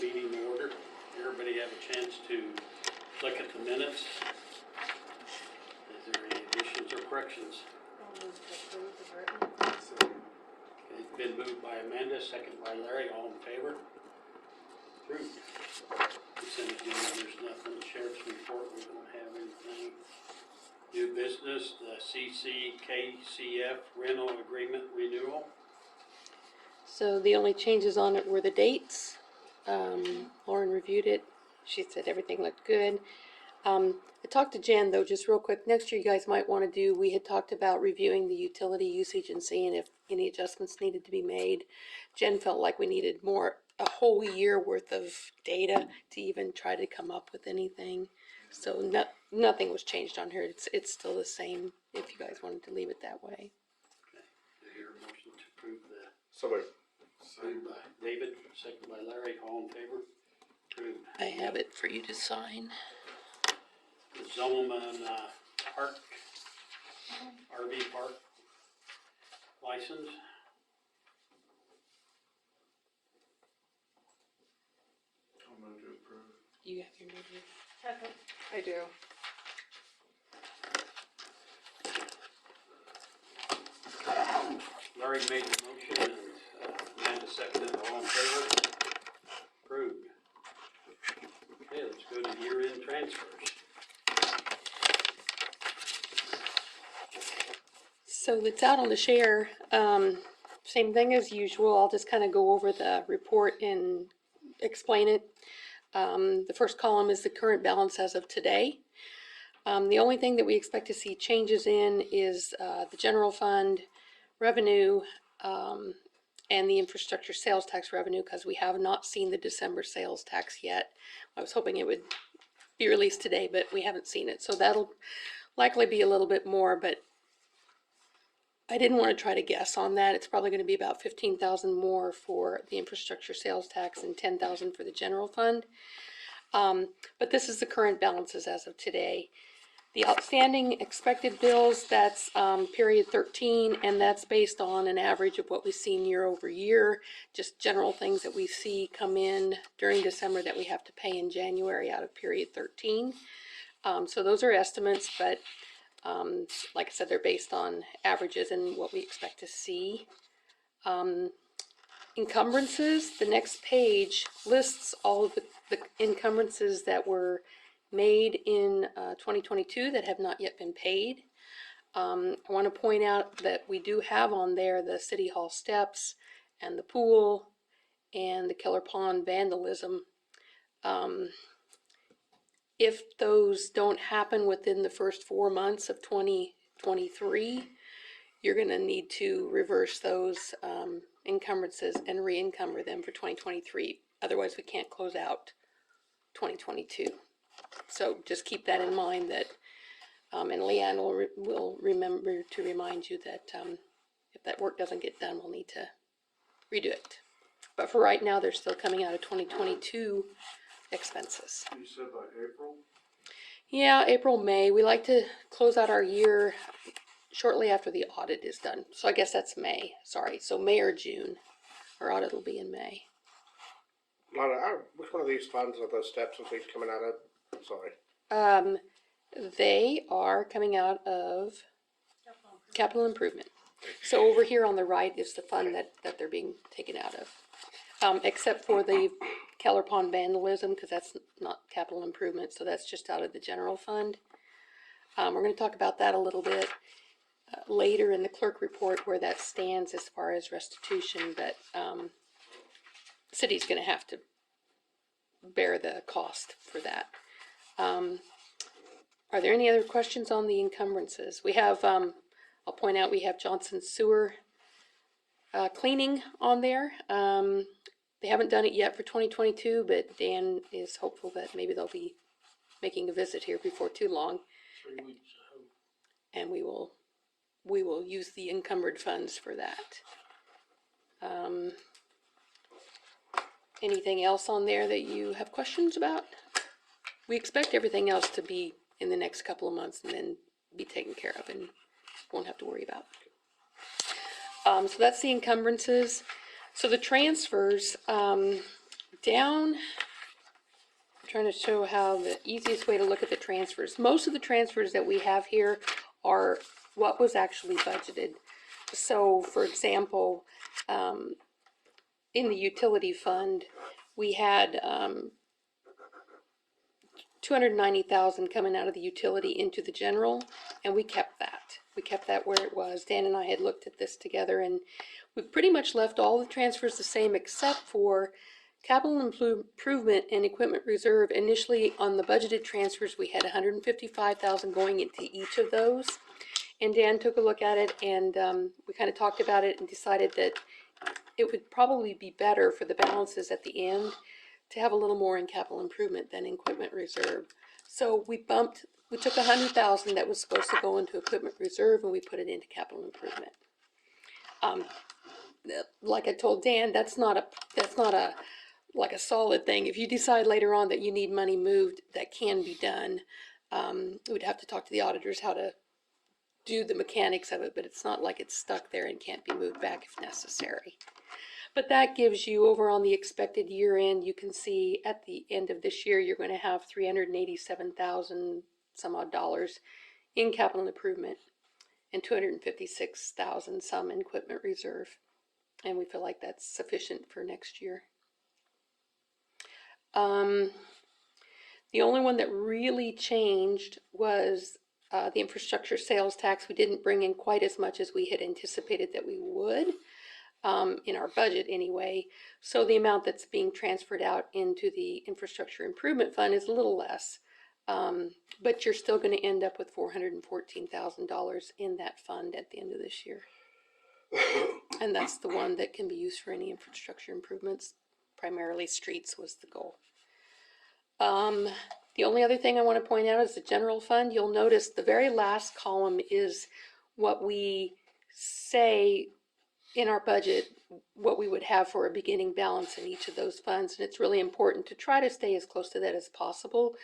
meeting to order. Everybody have a chance to look at the minutes. Is there any additions or corrections? Okay, it's been moved by Amanda, second by Larry, all in favor? Approved. Consent agenda, there's nothing. Sheriff's report, we don't have anything. New business, the CCKCF rental agreement renewal. So the only changes on it were the dates. Lauren reviewed it. She said everything looked good. I talked to Jen though, just real quick. Next year you guys might want to do, we had talked about reviewing the utility usage and seeing if any adjustments needed to be made. Jen felt like we needed a whole year worth of data to even try to come up with anything. So nothing was changed on here. It's still the same if you guys wanted to leave it that way. Okay, do you hear a motion to approve the? So moved. Moved by David, second by Larry, all in favor? Approved. I have it for you to sign. The Zolman Park, RV Park license. I'll move to approve. You have your notary. I do. Larry made the motion and Amanda seconded, all in favor? Approved. Okay, let's go to year-end transfers. So it's out on the share. Same thing as usual. I'll just kind of go over the report and explain it. The first column is the current balance as of today. The only thing that we expect to see changes in is the general fund revenue and the infrastructure sales tax revenue, because we have not seen the December sales tax yet. I was hoping it would be released today, but we haven't seen it. So that'll likely be a little bit more, but I didn't want to try to guess on that. It's probably going to be about 15,000 more for the infrastructure sales tax and 10,000 for the general fund. But this is the current balances as of today. The outstanding expected bills, that's period 13, and that's based on an average of what we've seen year over year, just general things that we see come in during December that we have to pay in January out of period 13. So those are estimates, but like I said, they're based on averages and what we expect to see. Encumbrances, the next page lists all of the encumbrances that were made in 2022 that have not yet been paid. I want to point out that we do have on there the City Hall steps and the pool and the Keller Pond vandalism. If those don't happen within the first 4 months of 2023, you're going to need to reverse those encumbrances and re-encumber them for 2023. Otherwise, we can't close out 2022. So just keep that in mind, that, and Leanne will remember to remind you that if that work doesn't get done, we'll need to redo it. But for right now, they're still coming out of 2022 expenses. You said by April? Yeah, April, May. We like to close out our year shortly after the audit is done. So I guess that's May. Sorry. So May or June. Our audit will be in May. Lana, which one of these funds are those steps and things coming out of? I'm sorry. They are coming out of capital improvement. So over here on the right is the fund that they're being taken out of. Except for the Keller Pond vandalism, because that's not capital improvement, so that's just out of the general fund. We're going to talk about that a little bit later in the clerk report, where that stands as far as restitution, but the city's going to have to bear the cost for that. Are there any other questions on the encumbrances? We have, I'll point out, we have Johnson Sewer cleaning on there. They haven't done it yet for 2022, but Dan is hopeful that maybe they'll be making a visit here before too long. 3 weeks, I hope. And we will use the encumbered funds for that. Anything else on there that you have questions about? We expect everything else to be in the next couple of months and then be taken care of and won't have to worry about. So that's the encumbrances. So the transfers, Down, I'm trying to show how the easiest way to look at the transfers. Most of the transfers that we have here are what was actually budgeted. So, for example, in the utility fund, we had $290,000 coming out of the utility into the general, and we kept that. We kept that where it was. Dan and I had looked at this together, and we pretty much left all the transfers the same except for capital improvement and equipment reserve. Initially, on the budgeted transfers, we had $155,000 going into each of those. And Dan took a look at it, and we kind of talked about it and decided that it would probably be better for the balances at the end to have a little more in capital improvement than in equipment reserve. So we took $100,000 that was supposed to go into equipment reserve, and we put it into capital improvement. Like I told Dan, that's not a like a solid thing. If you decide later on that you need money moved, that can be done. We'd have to talk to the auditors how to do the mechanics of it, but it's not like it's stuck there and can't be moved back if necessary. But that gives you, over on the expected year end, you can see at the end of this year, you're going to have $387,000 some odd dollars in capital improvement and $256,000 some in equipment reserve. And we feel like that's sufficient for next year. The only one that really changed was the infrastructure sales tax. We didn't bring in quite as much as we had anticipated that we would. In our budget anyway, so the amount that's being transferred out into the infrastructure improvement fund is a little less, but you're still going to end up with $414,000 in that fund at the end of this year. And that's the one that can be used for any infrastructure improvements. Primarily streets was the goal. The only other thing I want to point out is the general fund. You'll notice the very last column is what we say in our budget, what we would have for a beginning balance in each of those funds. And it's really important to try to stay as close to that as possible,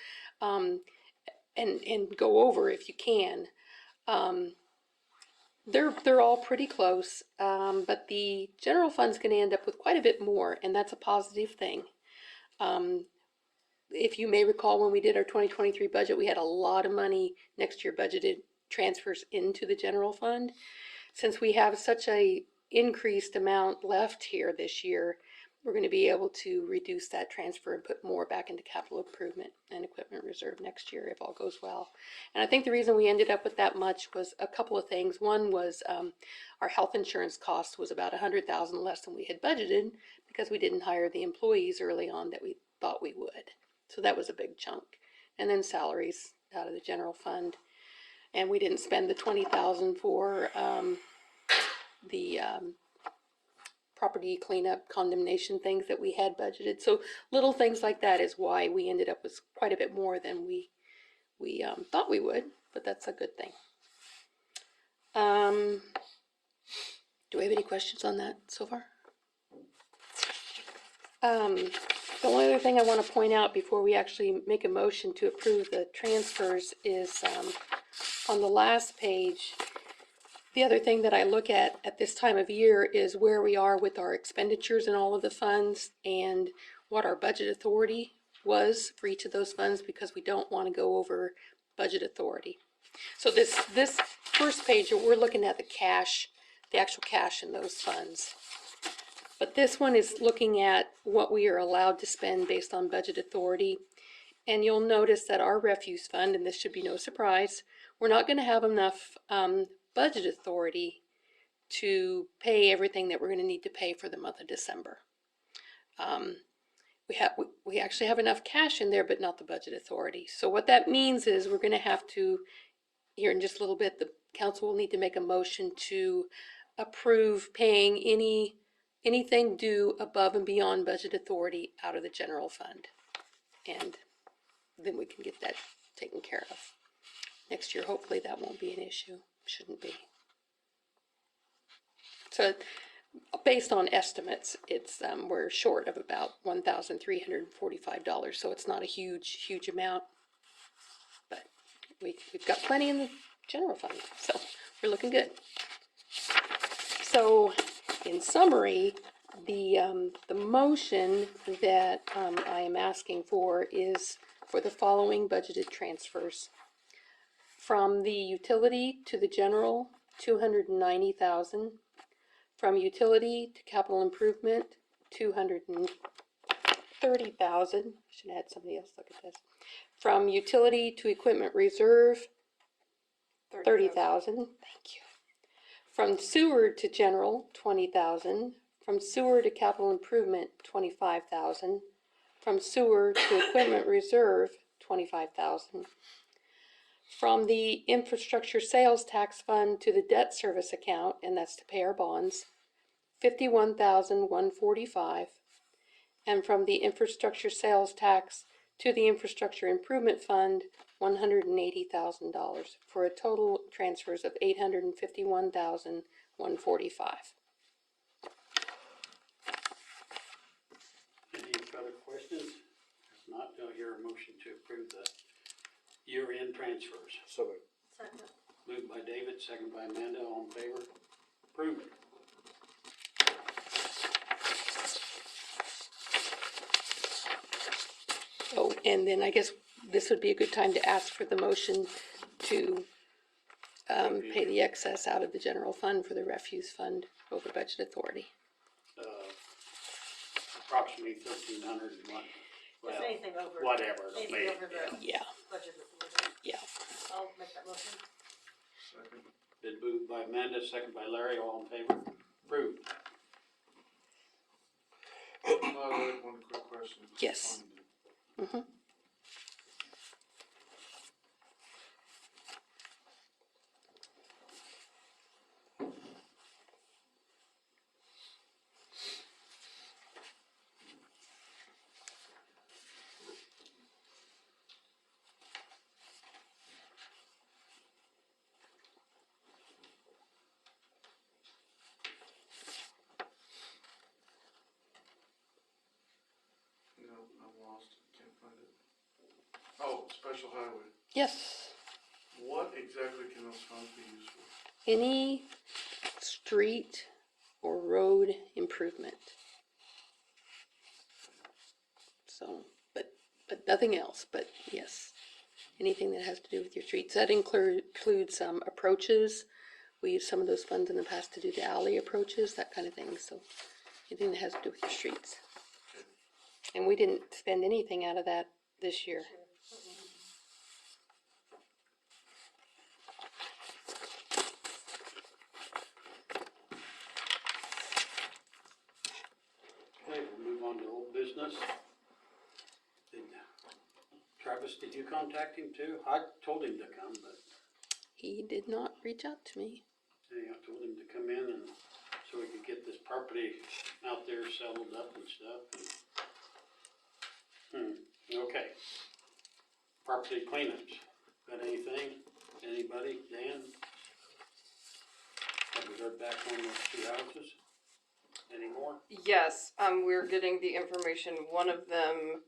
and go over if you can. They're all pretty close, but the general fund's going to end up with quite a bit more, and that's a positive thing. If you may recall, when we did our 2023 budget, we had a lot of money next year budgeted transfers into the general fund. Since we have such a increased amount left here this year, we're going to be able to reduce that transfer and put more back into capital improvement and equipment reserve next year if all goes well. And I think the reason we ended up with that much was a couple of things. One was our health insurance cost was about $100,000 less than we had budgeted because we didn't hire the employees early on that we thought we would. So that was a big chunk. And then salaries out of the general fund. And we didn't spend the $20,000 for the property cleanup condemnation things that we had budgeted. So little things like that is why we ended up with quite a bit more than we thought we would, but that's a good thing. Do we have any questions on that so far? The only other thing I want to point out before we actually make a motion to approve the transfers is on the last page. The other thing that I look at this time of year is where we are with our expenditures in all of the funds and what our budget authority was for each of those funds, because we don't want to go over budget authority. So this first page, we're looking at the cash, the actual cash in those funds. But this one is looking at what we are allowed to spend based on budget authority. And you'll notice that our refuse fund, and this should be no surprise, we're not going to have enough budget authority to pay everything that we're going to need to pay for the month of December. We actually have enough cash in there, but not the budget authority. So what that means is we're going to have to, here in just a little bit, the council will need to make a motion to approve paying anything due above and beyond budget authority out of the general fund. And then we can get that taken care of. Next year, hopefully that won't be an issue. Shouldn't be. So based on estimates, it's we're short of about $1,345. So it's not a huge amount, but we've got plenty in the general fund. So we're looking good. So in summary, The motion that, I am asking for is for the following budgeted transfers. From the utility to the general, $290,000. From utility to capital improvement, $230,000. Should have had somebody else look at this. From utility to equipment reserve, $30,000. Thank you. From sewer to general, $20,000. From sewer to capital improvement, $25,000. From sewer to equipment reserve, $25,000. From the infrastructure sales tax fund to the debt service account, and that's to pay our bonds, $51,145. And from the infrastructure sales tax to the infrastructure improvement fund, $180,000, for a total transfers of $851,145. Any further questions? If not, do I hear a motion to approve the year-end transfers? So moved. Second. Moved by David, second by Amanda, all in favor? Approved. Oh, and then I guess this would be a good time to ask for the motion to pay the excess out of the general fund for the refuse fund over budget authority. Approximately 1,300 and what? Just anything over. Whatever, it'll Anything be, over the Yeah, budget authority. yeah. I'll make that motion. Second. been moved by Amanda, second by Larry, all in favor? Approved. I have one quick question. Yes. Mm-hmm. No, I'm lost, can't find it. Oh, special highway. Yes. What exactly can those funds be used for? Any street or road improvement. So, but nothing else, but yes, anything that has to do with your streets. That includes approaches. We used some of those funds in the past to do the alley approaches, that kind of thing, so anything that has to do with your streets. And we didn't spend anything out of that this year. Okay, we'll move on to old business. Travis, did you contact him too? I told him to come, but He did not reach out to me. I told him to come in and so we could get this property out there settled up and stuff. Okay. Property cleanups. Got anything? Anybody? Dan? Have we heard back on those two houses? Any more? Yes, we're getting the information. One of them,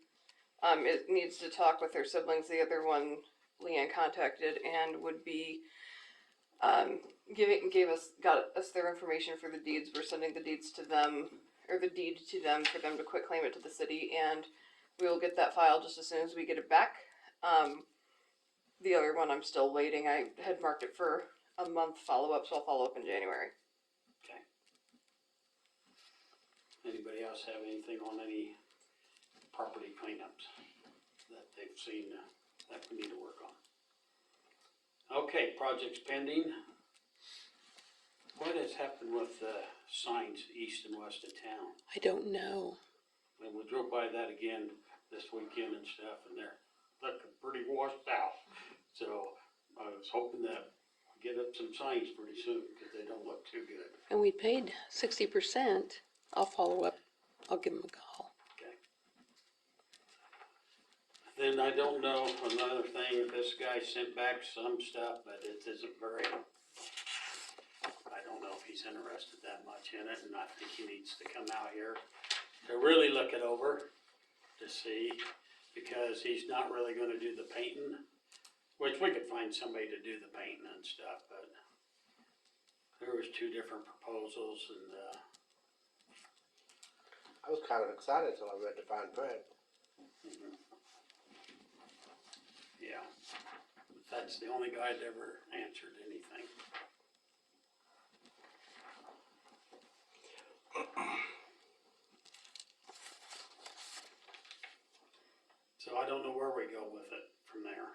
it needs to talk with their siblings. The other one, Leanne contacted and would be, got us their information for the deeds. We're sending the deeds to them, or the deed to them for them to quit claim it to the city, and we will get that file just as soon as we get it back. The other one I'm still waiting. I had marked it for a month follow-up, so I'll follow up in January. Okay. Anybody else have anything on any property cleanups that they've seen that we need to work on? Okay, projects pending. What has happened with the signs east and west of town? I don't know. And we drove by that again this weekend and stuff, and they're looking pretty washed out. So I was hoping that we get up some signs pretty soon, because they don't look too good. And we paid 60%. I'll follow up. I'll give him a call. Okay. Then I don't know, another thing, this guy sent back some stuff, but it isn't very, I don't know if he's interested that much in it, and I think he needs to come out here to really look it over, to see, because he's not really gonna do the painting, which we could find somebody to do the painting and stuff, but there was two different proposals, and, I was kind of excited until I read the fine print. Yeah, that's the only guy that ever answered anything. So I don't know where we go with it from there.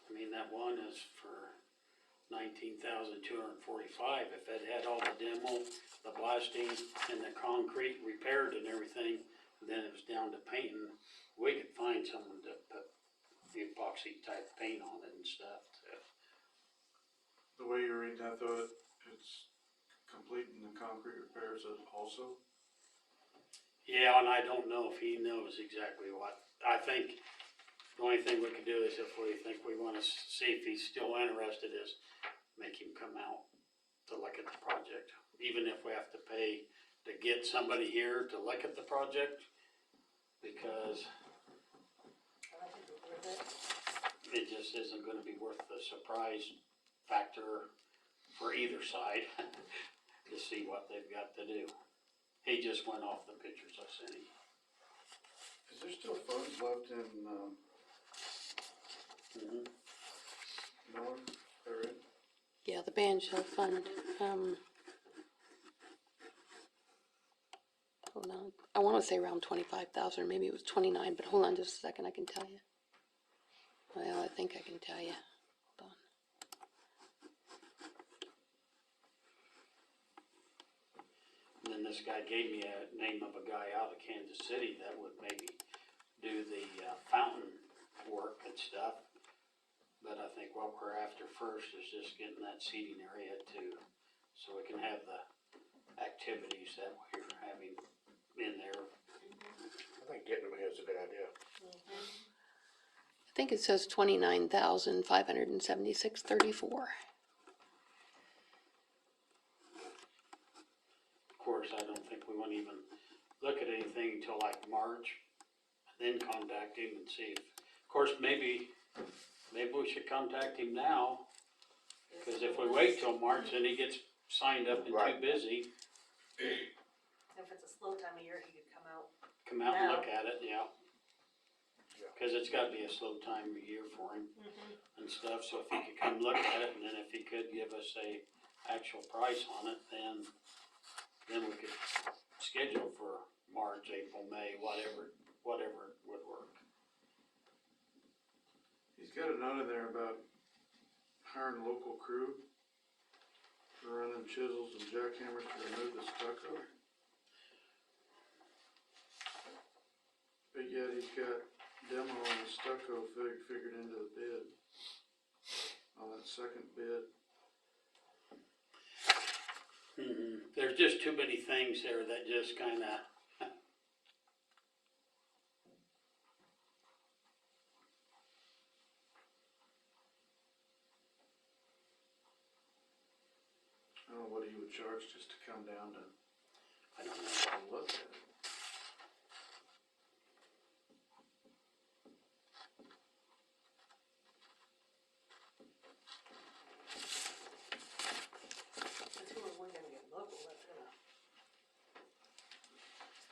I mean, that one is for 19,245. If it had all the demo, the blasting, and the concrete repaired and everything, then it was down to painting. We could find someone to put the epoxy type paint on it and stuff. The way you're reading that though, it's completing the concrete repairs also. Yeah, and I don't know if he knows exactly what. I think the only thing we could do is if we think we wanna see if he's still interested is make him come out to look at the project. Even if we have to pay to get somebody here to look at the project, because I think it's worth it. it just isn't gonna be worth the surprise factor for either side to see what they've got to do. He just went off the pictures I sent him. Is there still funds left in, Miller, area? Yeah, the band shell fund, hold on, I wanna say around 25,000, maybe it was 29, but hold on just a second, I can tell you. Well, I think I can tell you, hold on. And then this guy gave me a name of a guy out of Kansas City that would maybe do the fountain work and stuff. But I think what we're after first is just getting that seating area too, so we can have the activities that we're having in there. I think getting them here is a good idea. I think it says 29,576.34. Of course, I don't think we want to even look at anything until like March, and then contact him and see if, of course, maybe we should contact him now, because if we wait till March, then he gets signed up and too Right. busy. If it's a slow time of year, he could come out. Come out and Now. look at it, yeah. Cause it's gotta be a slow time of year for him and stuff, so if he could come look at it, and then if he could give us a actual price on it, then we could schedule for March, April, May, whatever would work. He's got a note in there about hiring a local crew to run them chisels and jackhammers to remove the stucco. But yet he's got demo on the stucco figured into the bid. On that second bid. There's just too many things there that just kinda. I don't know what he would charge just to come down to I don't know. look at it. But who are we gonna get local that's gonna?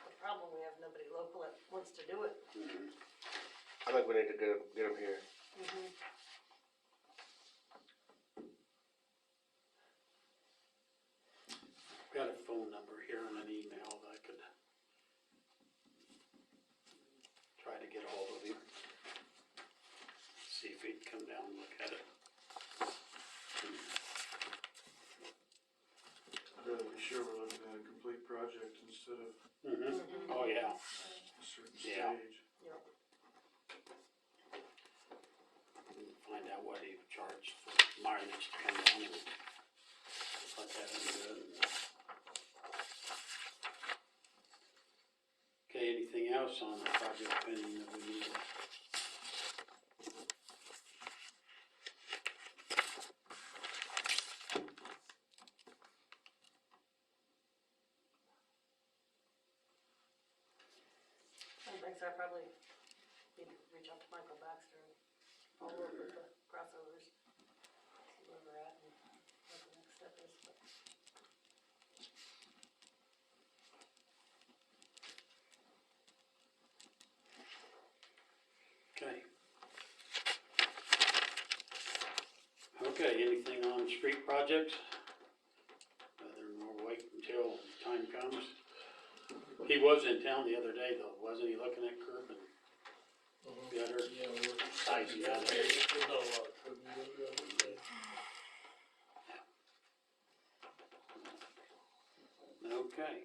The problem, we have nobody local that wants to do it. I think we need to get them here. Got a phone number here and an email that I could try to get hold of him. See if he'd come down and look at it. I'd rather be sure we're looking at a complete project instead of Oh, yeah. a certain Yeah. stage. Yep. Find out what he would charge for mileage to come down and put that into it. Okay, anything else on the project pending that we need? Some things I probably need to reach out to Michael Baxter and follow up with the crossovers. Okay, anything on street projects? Other than we'll wait until time comes. He was in town the other day though, wasn't he, looking at curb and gutter? Yeah, we're. Sizing out. There's not a lot of curb and gutter out there. Okay.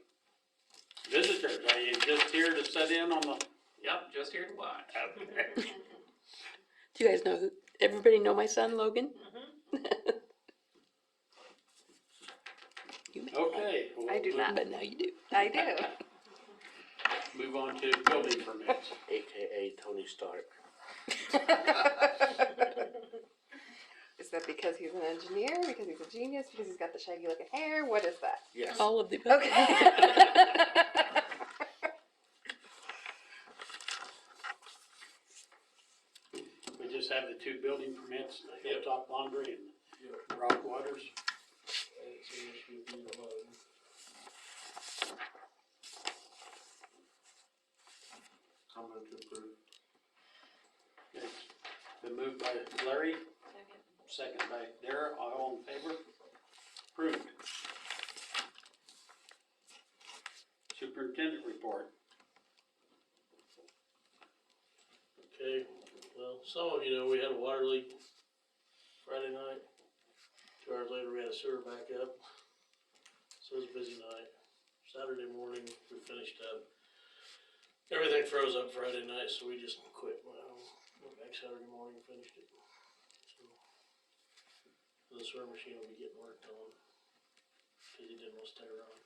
Visitors, are you just here to sit in on the? Yep, just here to watch. Do you guys know everybody know my son Logan? You may not, Okay. we'll I do move- not. but now you do. I do. Move on to building permits. AKA Tony Stark. Is that because he's an engineer? Because he's a genius? Because he's got the shaggy looking hair? What is that? Yes. All of the above. Okay. We just have the two building permits, the Yep. Hilltop Laundry and Yep. Rock Waters. I didn't see an issue with either one of them. I'll move to approve. It's been moved by Larry, second by Dara, all in favor? Approved. Superintendent report. Okay, well, some of you know we had a water leak Friday night. 2 hours later, we had a sewer backup. So it was a busy night. Saturday morning, we finished up. Everything froze up Friday night, so we just quit. Well, went back Saturday morning and finished it. So the sewer machine will be getting worked on, cause he didn't want to stay around.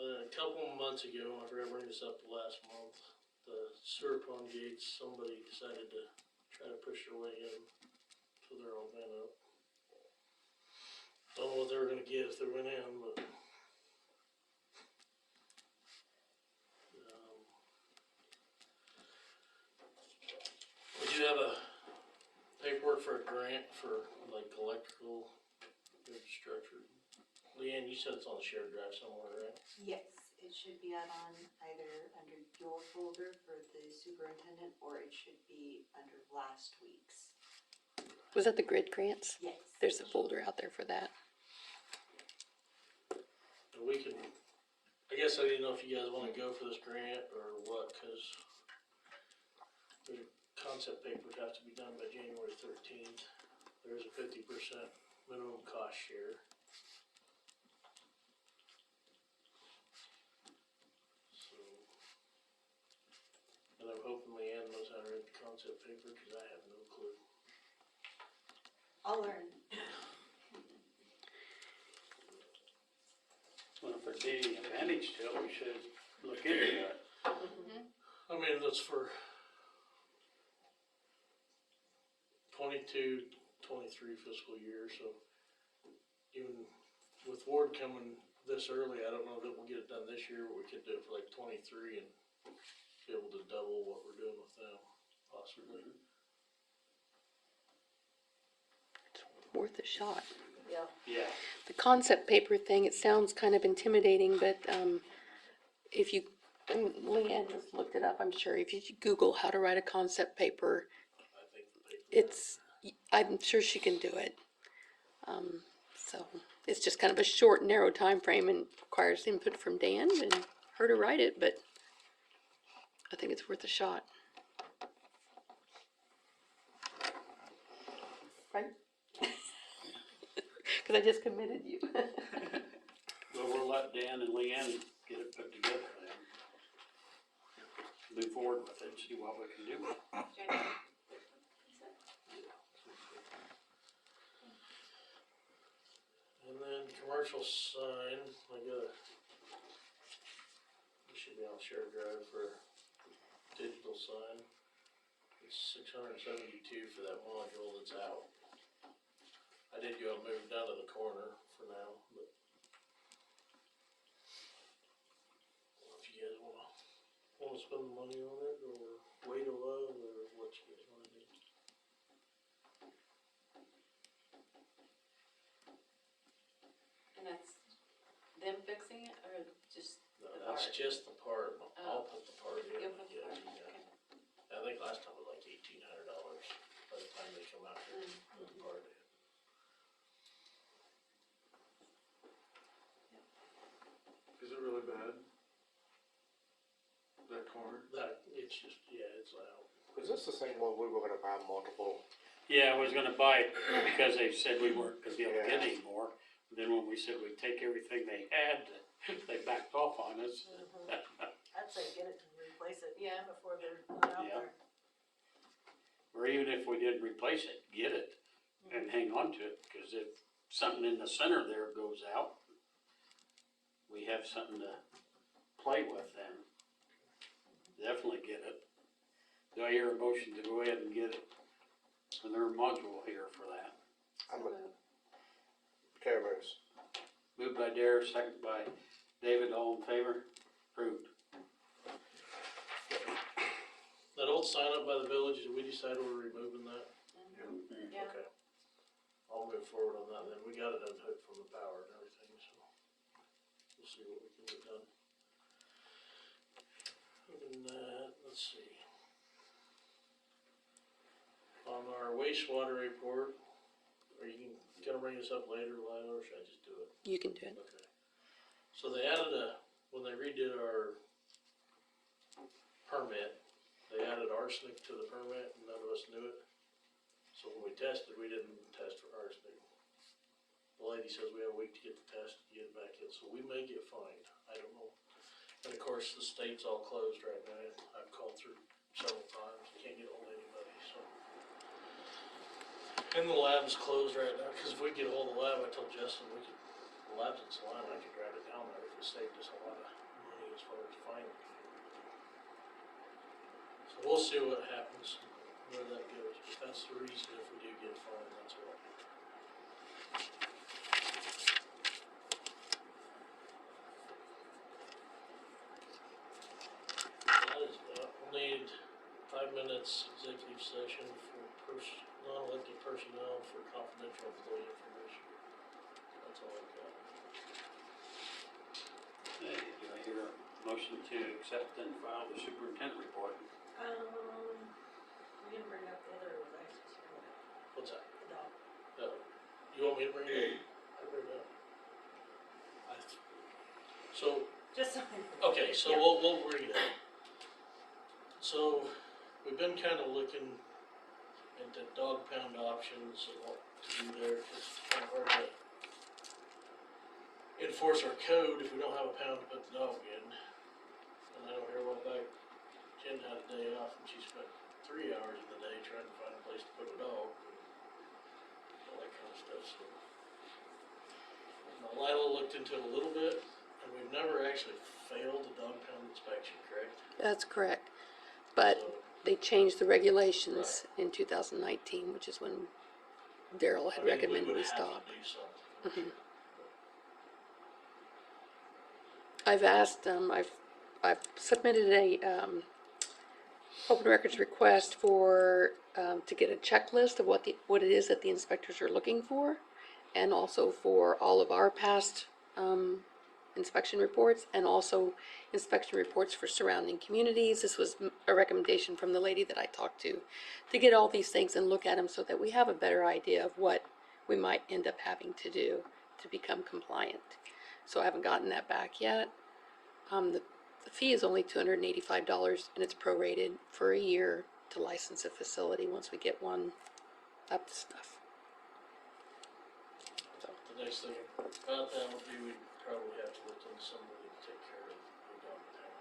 A couple of months ago, I forgot to bring this up last month, the sewer pond gates, somebody decided to try to push their way in, so they're all bent up. Don't know what they were gonna get if they went in, but. We do have a paperwork for a grant for like electrical infrastructure. Leanne, you said it's on the shared drive somewhere, right? Yes, it should be out on either under your folder for the superintendent, or it should be under last week's. Was that the grid grants? Yes. There's a folder out there for that. And we can, I guess I didn't know if you guys wanna go for this grant or what, cause there's a concept paper that has to be done by January 13th. There's a 50% minimum cost share. So, and I'm hoping Leanne knows how to read the concept paper, cause I have no clue. I'll learn. Well, if there's any advantage to it, we should look into it. I mean, that's for 22, 23 fiscal year, so even with Ward coming this early, I don't know that we'll get it done this year, but we could do it for like 23 and be able to double what we're doing with them, possibly. It's worth a shot. Yeah. Yeah. The concept paper thing, it sounds kind of intimidating, but if you, and Leanne just looked it up, I'm sure, if you Google how to write a concept paper, I think the paper. it's, I'm sure she can do it. So it's just kind of a short, narrow time frame and requires input from Dan and her to write it, but I think it's worth a shot. Right? Cause I just committed you. Well, we'll let Dan and Leanne get it put together then. Move forward with it, see what we can do. And then commercial sign, I got it should be on shared drive for digital sign. It's $672 for that module that's out. I did go and move down to the corner for now, but if you guys wanna spend the money on it, or wait a while, or what you guys wanna do. And that's them fixing it, or just No, the that's part? just the part, I'll Oh. put the part in. You'll put the yeah, part, yeah. okay. I think last time it was like $1,800 by the time they come out here and put the part in. corn. That, it's just, yeah, it's out. Is this the same one we were gonna buy multiple? Yeah, I was gonna buy it because they said we weren't gonna be able to get Yeah. any more. Then when we said we'd take everything they had, they backed off on us. I'd say get it and replace it. Yeah. Before they're put out Yeah. there. Or even if we didn't replace it, get it and hang on to it, cause if something in the center there goes out, we have something to play with then. Definitely get it. Do I hear a motion to go ahead and get it? And their module here for that. I'm a, Kara moves. Moved by Dare, second by David, all in favor? Approved. That old sign up by the village, did we decide we're removing that? Yeah. Okay. I'll move forward on that then. We got it unhooked from the power and everything, so we'll see what we can get done. Other than that, let's see. On our wastewater report, are you gonna bring this up later, Lila, or should I just do it? You can do it. Okay. So they added when they redid our permit, they added arsenic to the permit and none of us knew it. So when we tested, we didn't test for arsenic. The lady says we have a week to get the test, to get it back in, so we may get fined, I don't know. And of course, the state's all closed right now, I've called through several times, can't get hold of anybody, so. And the lab's closed right now, cause if we get a hold of the lab, I told Justin, the lab's in Salina, I could drive it down there, if it saved us a lot of money as far as finding. So we'll see what happens, where that goes, but that's the reason if we do get fined, that's what. That is, we'll need 5 minutes executive session for non-elected personnel for confidential employee information. That's all I've got. Hey, do I hear a motion to accept and file the superintendent report? We didn't bring up the other one, I just bring up What's that? the dog. You want me to bring it up? I bring it up. So, Just so. okay, so Yeah. we'll bring it up. So, we've been kinda looking into dog pound options and what to do there, 'cause it's kinda hard to enforce our code if we don't have a pound to put the dog in. And I don't hear what about Jen had a day off and she spent 3 hours in the day trying to find a place to put a dog. And all that kind of stuff, so. Now Lila looked into it a little bit, and we've never actually failed a dog pound inspection, correct? That's correct. But So, they changed the regulations in 2019, which is when Daryl had I mean, recommended we would have stop. to do something. Mhm. I've asked, I've submitted a, open records request for, to get a checklist of what it is that the inspectors are looking for, and also for all of our past, inspection reports, and also inspection reports for surrounding communities. This was a recommendation from the lady that I talked to get all these things and look at them so that we have a better idea of what we might end up having to do to become compliant. So I haven't gotten that back yet. The fee is only $285, and it's prorated for a year to license a facility once we get one up to snuff. The next thing about that would be we'd probably have to look into somebody to take care of the dog pound.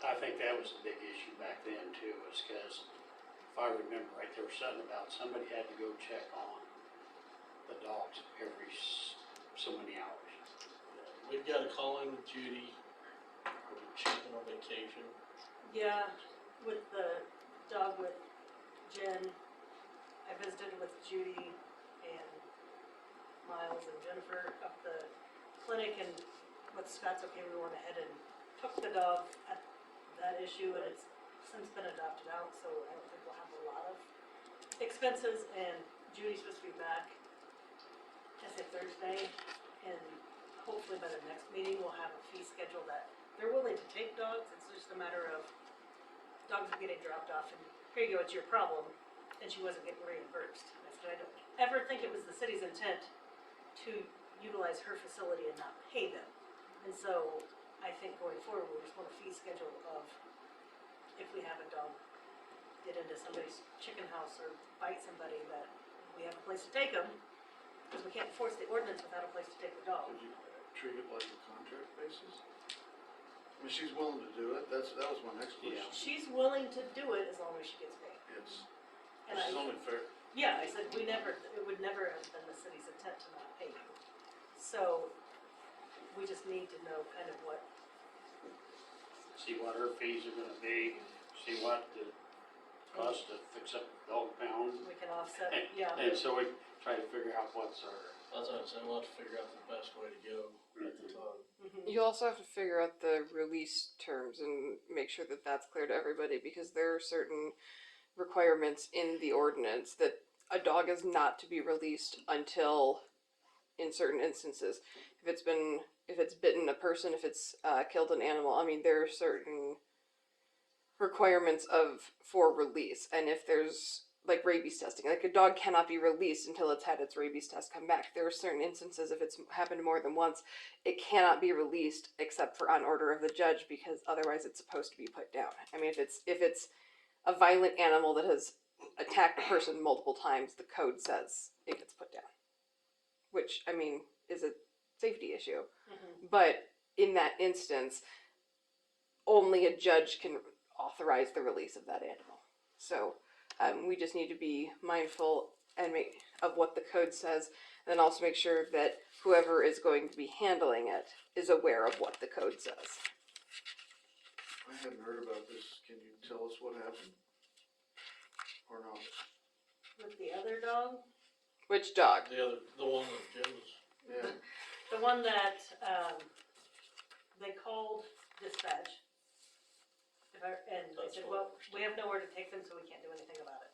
I think that was a big issue back then too, was cause if I remember right, there was something about somebody had to go check on the dogs every so many hours. We've got a call in with Judy, she's been on vacation. Yeah, with the dog with Jen, I visited with Judy and Miles and Jennifer up the clinic, and with Scott's okay, we went ahead and took the dog at that issue, and it's since been adopted out, so I don't think we'll have a lot of expenses, and Judy's supposed to be back, I said Thursday, and hopefully by the next meeting, we'll have a fee schedule that they're willing to take dogs, it's just a matter of dogs are getting dropped off, and here you go, it's your problem, and she wasn't getting reimbursed. I said, I don't ever think it was the city's intent to utilize her facility and not pay them. And so I think going forward, we just want a fee schedule of if we have a dog get into somebody's chicken house or bite somebody, that we have a place to take them, because we can't enforce the ordinance without a place to take the dog. Would you treat it like a contract basis? I mean, she's willing to do it, that was my next question. She's willing to do it as long as she gets paid. It's, And which is I, only fair. yeah, I said, it would never have been the city's intent to not pay you. So, we just need to know kind of what, See what her fees are gonna be, see what the cost to fix up the dog pound. we can offset, yeah. And so we try to figure out what's our, That's what I'm saying, we'll have to figure out the best way to go at the time. Mhm. You also have to figure out the release terms and make sure that that's clear to everybody, because there are certain requirements in the ordinance that a dog is not to be released until, in certain instances, if it's bitten a person, if it's killed an animal. I mean, there are certain requirements for release, and if there's like rabies testing, like a dog cannot be released until it's had its rabies test come back. There are certain instances, if it's happened more than once, it cannot be released except for on order of the judge, because otherwise it's supposed to be put down. I mean, if it's a violent animal that has attacked a person multiple times, the code says it gets put down, which, I mean, is a safety issue. Mhm. But in that instance, only a judge can authorize the release of that animal. So we just need to be mindful and of what the code says, and then also make sure that whoever is going to be handling it is aware of what the code says. I hadn't heard about this, can you tell us what happened? Or not? With the other dog, Which dog? The one that Jim was, Yeah, the one that, they called dispatch. And they That's said, what- well, we have nowhere to take them, so we can't do anything about it.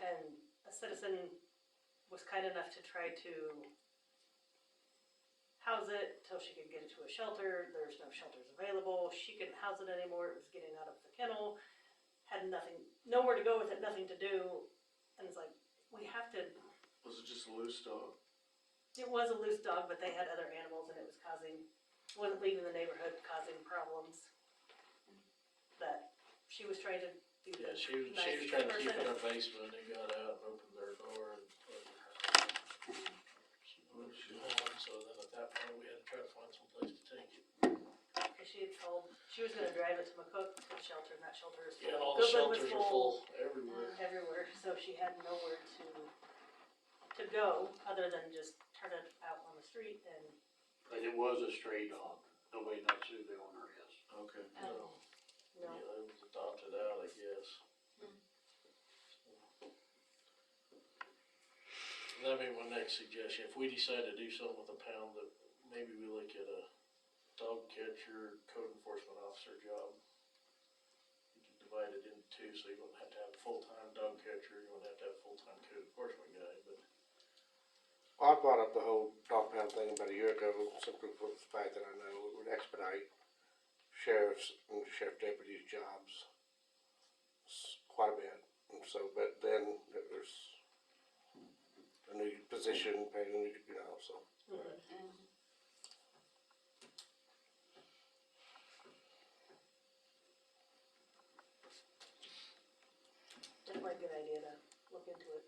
And a citizen was kind enough to try to house it till she could get it to a shelter. There's no shelters available. She couldn't house it anymore. It was getting out of the kennel. Had nowhere to go with it, nothing to do. And it's like, we have to, was it just a loose dog? it was a loose dog, but they had other animals and it wasn't leaving the neighborhood, causing problems. That she was trying to be yeah, the she was nice trying to keep person. in her basement, and got out and opened their door and let her Oh, shit. out. So then at that point, we had to try to find some place to take it. Cause she had called, she was gonna drive it to McCook to the shelter, and that shelter is full. Yeah, all the Goodland was shelters are full everywhere. everywhere, so she had nowhere to go, other than just turn it out on the street and, but it was a stray dog, nobody knows who the owner is. Okay. No, no. yeah, it was adopted out, I guess. And that'd be my next suggestion, if we decide to do something with a pound, that maybe we look at a dog catcher, code enforcement officer job. You can divide it into two, so you wouldn't have to have a full-time dog catcher, you wouldn't have to have a full-time code enforcement guy, but. I brought up the whole dog pound thing about a year ago, simply for the fact that I know it would expedite sheriffs and sheriff deputies' jobs quite a bit. And so, but then there's a new position, paying a new, so. Definitely a good idea to look into it.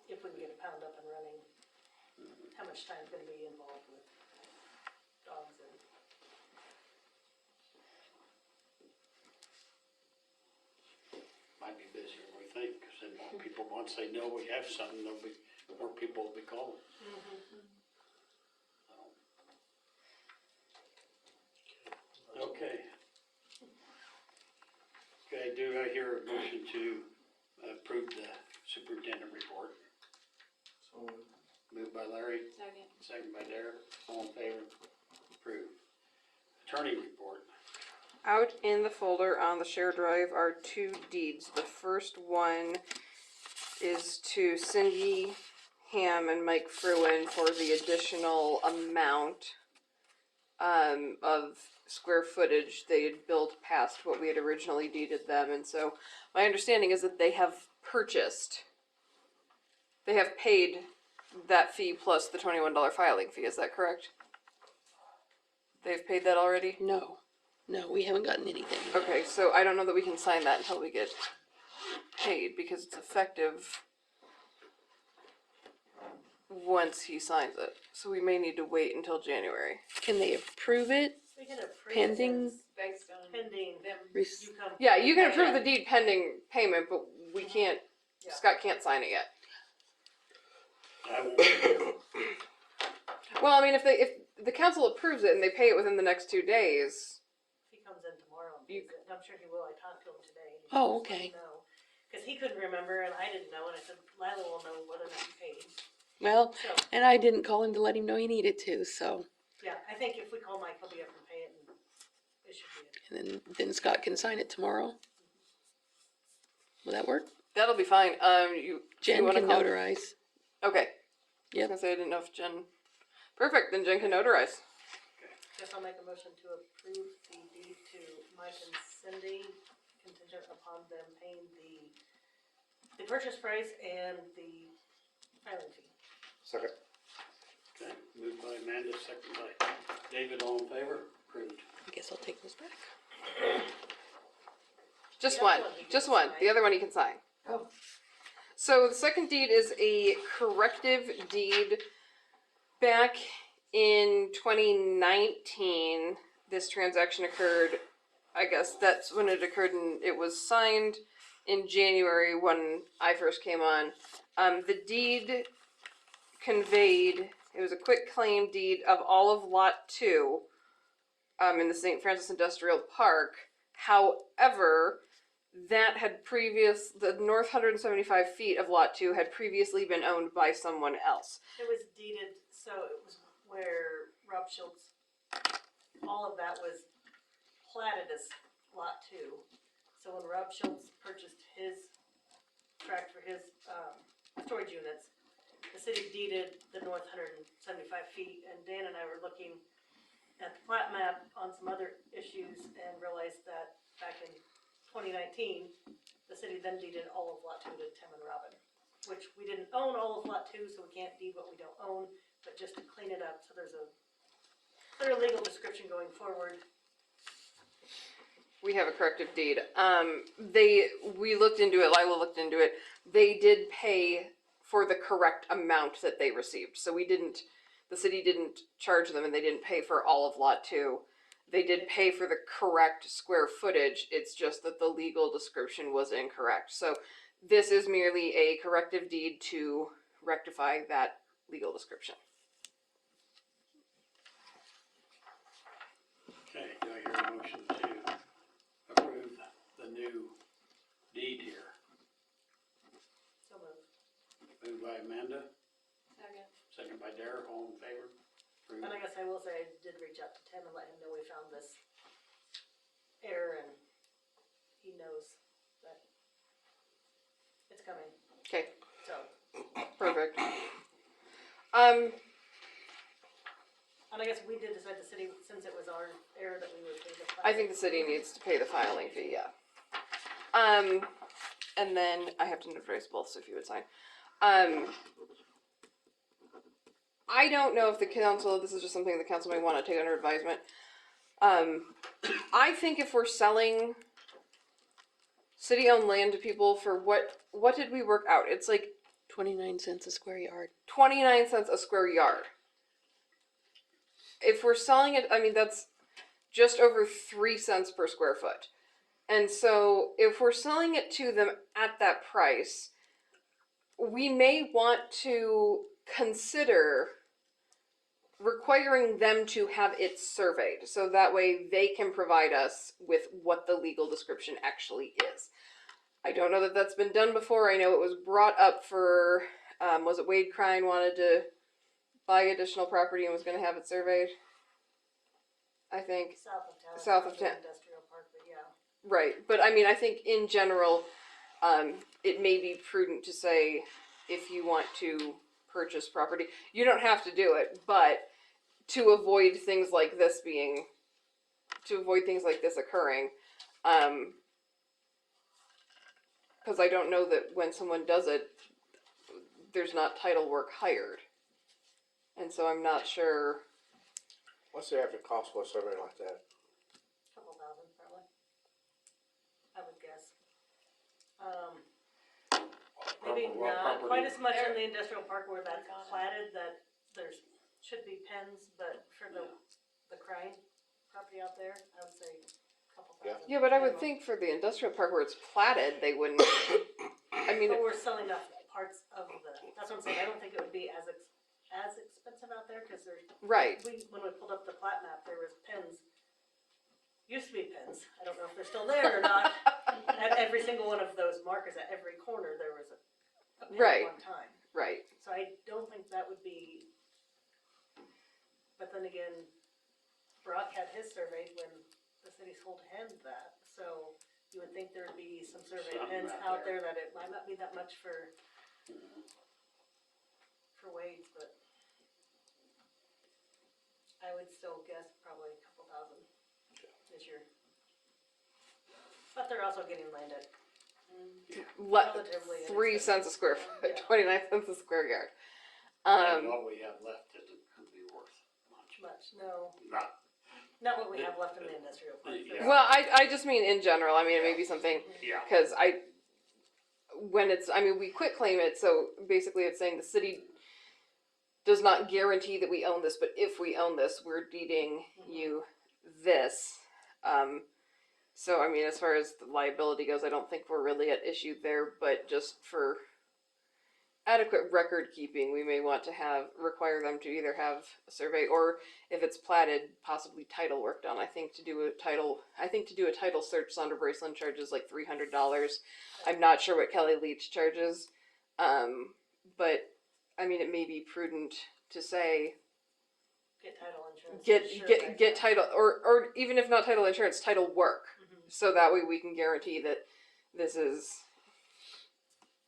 If we can get a pound up and running, how much time's gonna be involved with dogs and. Might be busier than we think, cause then more people, once they know we have something, more people will be calling. Okay. Okay, do I hear a motion to approve the superintendent report? So, Moved by Larry, Second. second by Derek, all in favor, approved. Attorney report, Out in the folder on the share drive are 2 deeds. The first one is to Cindy Ham and Mike Fruin for the additional amount of square footage they had built past what we had originally deeded them. And so my understanding is that they have paid that fee plus the $21 filing fee. Is that correct? They've paid that already? No, we haven't gotten anything. yet. Okay, so I don't know that we can sign that until we get paid because it's effective once he signs it. So we may need to wait until January. Can they approve it? We can approve Pending- it Based on pending them. Rec- you come. Yeah, you can approve the deed pending payment, but we can't, Yeah. Scott can't sign it yet. I won't be here. Well, I mean, if the council approves it and they pay it within the next 2 days, If he comes in tomorrow and You- pays it, and I'm sure he will, I talked to him today. and he Oh, just let me okay. know. Cause he couldn't remember and I didn't know, and I said, Lila will know whether or not you paid, Well, so, and I didn't call him to let him know he needed to, so, yeah, I think if we call Mike, he'll be up and pay it, and it should be it. and then Scott can sign it tomorrow. Will that work? that'll be fine. You Jen wanna can call- notarize. Okay. Yep. I was gonna say I didn't know if Jen. Perfect. Then Jen can notarize. Guess I'll make a motion to approve the deed to Mike and Cindy contingent upon them paying the purchase price and the filing fee. Second. Okay, moved by Amanda, second by David, all in favor? Approved. I guess I'll take those back. Just The one. other one you Just can one. sign. The other one you can sign. Oh. So the second deed is a corrective deed. Back in 2019, this transaction occurred. I guess that's when it occurred, and it was signed in January when I first came on. The deed conveyed, it was a quick claim deed of all of Lot 2 in the St. Francis Industrial Park. However, that had the north 175 feet of Lot 2 had previously been owned by someone else. It was deeded, so it was where Rob Schultz, all of that was platted as Lot 2. So when Rob Schultz purchased his tract for his, storage units, the city deeded the north 175 feet, and Dan and I were looking at the plat map on some other issues and realized that back in 2019, the city then deeded all of Lot 2 to Tim and Robin, which we didn't own all of Lot 2, so we can't deed what we don't own, but just to clean it up, so there's a clear legal description going forward. We have a corrective deed. We looked into it, Lila looked into it. They did pay for the correct amount that they received. So the city didn't charge them and they didn't pay for all of Lot 2. They did pay for the correct square footage. It's just that the legal description was incorrect. So this is merely a corrective deed to rectify that legal description. Okay, do I hear a motion to approve the new deed here? So moved. Moved by Amanda, Second. second by Derek, all in favor? Approved. And I guess I will say I did reach out to Tim and let him know we found this error, and he knows that it's coming, Okay, so. perfect. And I guess we did decide the city, since it was our error, that we would pay the. I think the city needs to pay the filing fee, yeah. And then I have to notarize both, so if you would sign. I don't know if the council, this is just something the council may want to take under advisement. I think if we're selling city-owned land to people for what did we work out? It's like 29 cents a square yard. 29 cents a square yard. If we're selling it, I mean, that's just over 3 cents per square foot. And so if we're selling it to them at that price, we may want to consider requiring them to have it surveyed. So that way they can provide us with what the legal description actually is. I don't know that that's been done before. I know it was brought up for, was it Wade Crine wanted to buy additional property and was going to have it surveyed? I think. South of town. South of town. Industrial park, but yeah. Right. But I mean, I think in general, it may be prudent to say if you want to purchase property, you don't have to do it, but to avoid things like this occurring, because I don't know that when someone does it, there's not title work hired. And so I'm not sure What's the average cost for a survey like that? Couple thousand probably. I would guess. Maybe What not property? quite as much in the industrial park where that's platted, that there's, should be pens, but for the Crane property out there, I would say a couple Yeah. thousand. Yeah, but I would minimum. think for the industrial park where it's platted, they wouldn't. I mean, But we're selling off parts of that's what I'm saying, I don't think it would be as expensive out there, cause there's, right. when we pulled up the plat map, there was pins. Used to be pins, I don't know if they're still there or not, at every single one of those markers, at every corner, there was a pin Right. at one time. Right. So I don't think that would be, but then again, Brock had his surveyed when the city sold him that, so you would think there'd be some survey Something pins out out there that it might not be that much for Wade's, but I would still guess probably a couple thousand this year. But they're also getting land at relatively 3 inexpensive. cents a square foot, Yeah. 29 cents a square yard. And what we have left isn't gonna be worth much. No, Not, not what we have left in the industrial park. Yeah. Well, I just mean in general. I mean, it may be something yeah. because we quit claim it, so basically it's saying the city does not guarantee that we own this, but if we own this, we're deeding you this. So I mean, as far as the liability goes, I don't think we're really at issue there, but just for adequate record keeping, we may want to require them to either have a survey or, if it's platted, possibly title work done. I think to do a title search, Sandra Braceland charges like $300. I'm not sure what Kelly Leach charges, but I mean, it may be prudent to say Get title insurance. get title, or even if not title insurance, title work, Mhm. so that way we can guarantee that this is,